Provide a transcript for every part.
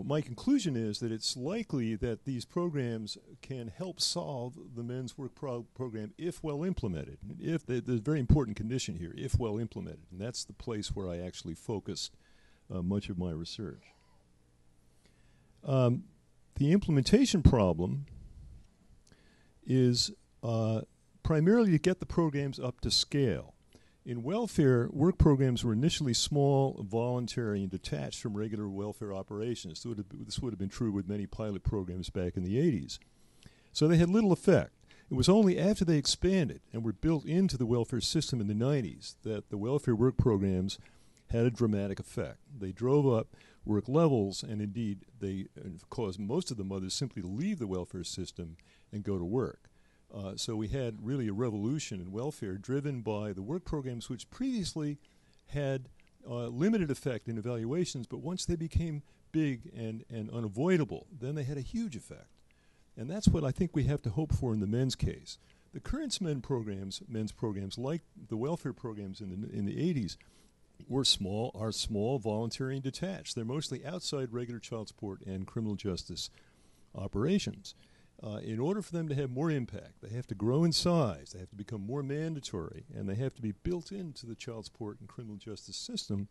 my conclusion is that it's likely that these programs can help solve the men's work program if well implemented. If there's a very important condition here, if well implemented, and that's the place where I actually focused much of my research. The implementation problem is primarily to get the programs up to scale. In welfare, work programs were initially small, voluntary, and detached from regular welfare operations. So this would have been true with many pilot programs back in the 80s. So they had little effect. It was only after they expanded and were built into the welfare system in the 90s that the welfare work programs had a dramatic effect. They drove up work levels, and indeed they caused most of the mothers simply to leave the welfare system and go to work. So we had really a revolution in welfare driven by the work programs, which previously had limited effect in evaluations, but once they became big and unavoidable, then they had a huge effect. And that's what I think we have to hope for in the men's case. The current men's programs, like the welfare programs in the 80s, are small, voluntary, and detached. They're mostly outside regular child support and criminal justice operations. In order for them to have more impact, they have to grow in size, they have to become more mandatory, and they have to be built into the child support and criminal justice system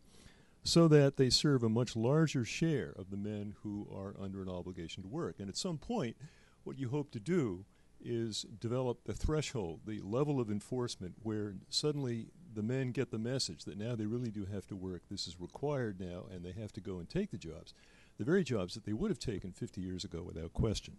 so that they serve a much larger share of the men who are under an obligation to work. And at some point, what you hope to do is develop the threshold, the level of enforcement where suddenly the men get the message that now they really do have to work, this is required now, and they have to go and take the jobs very jobs that they would have taken 50 years ago without question.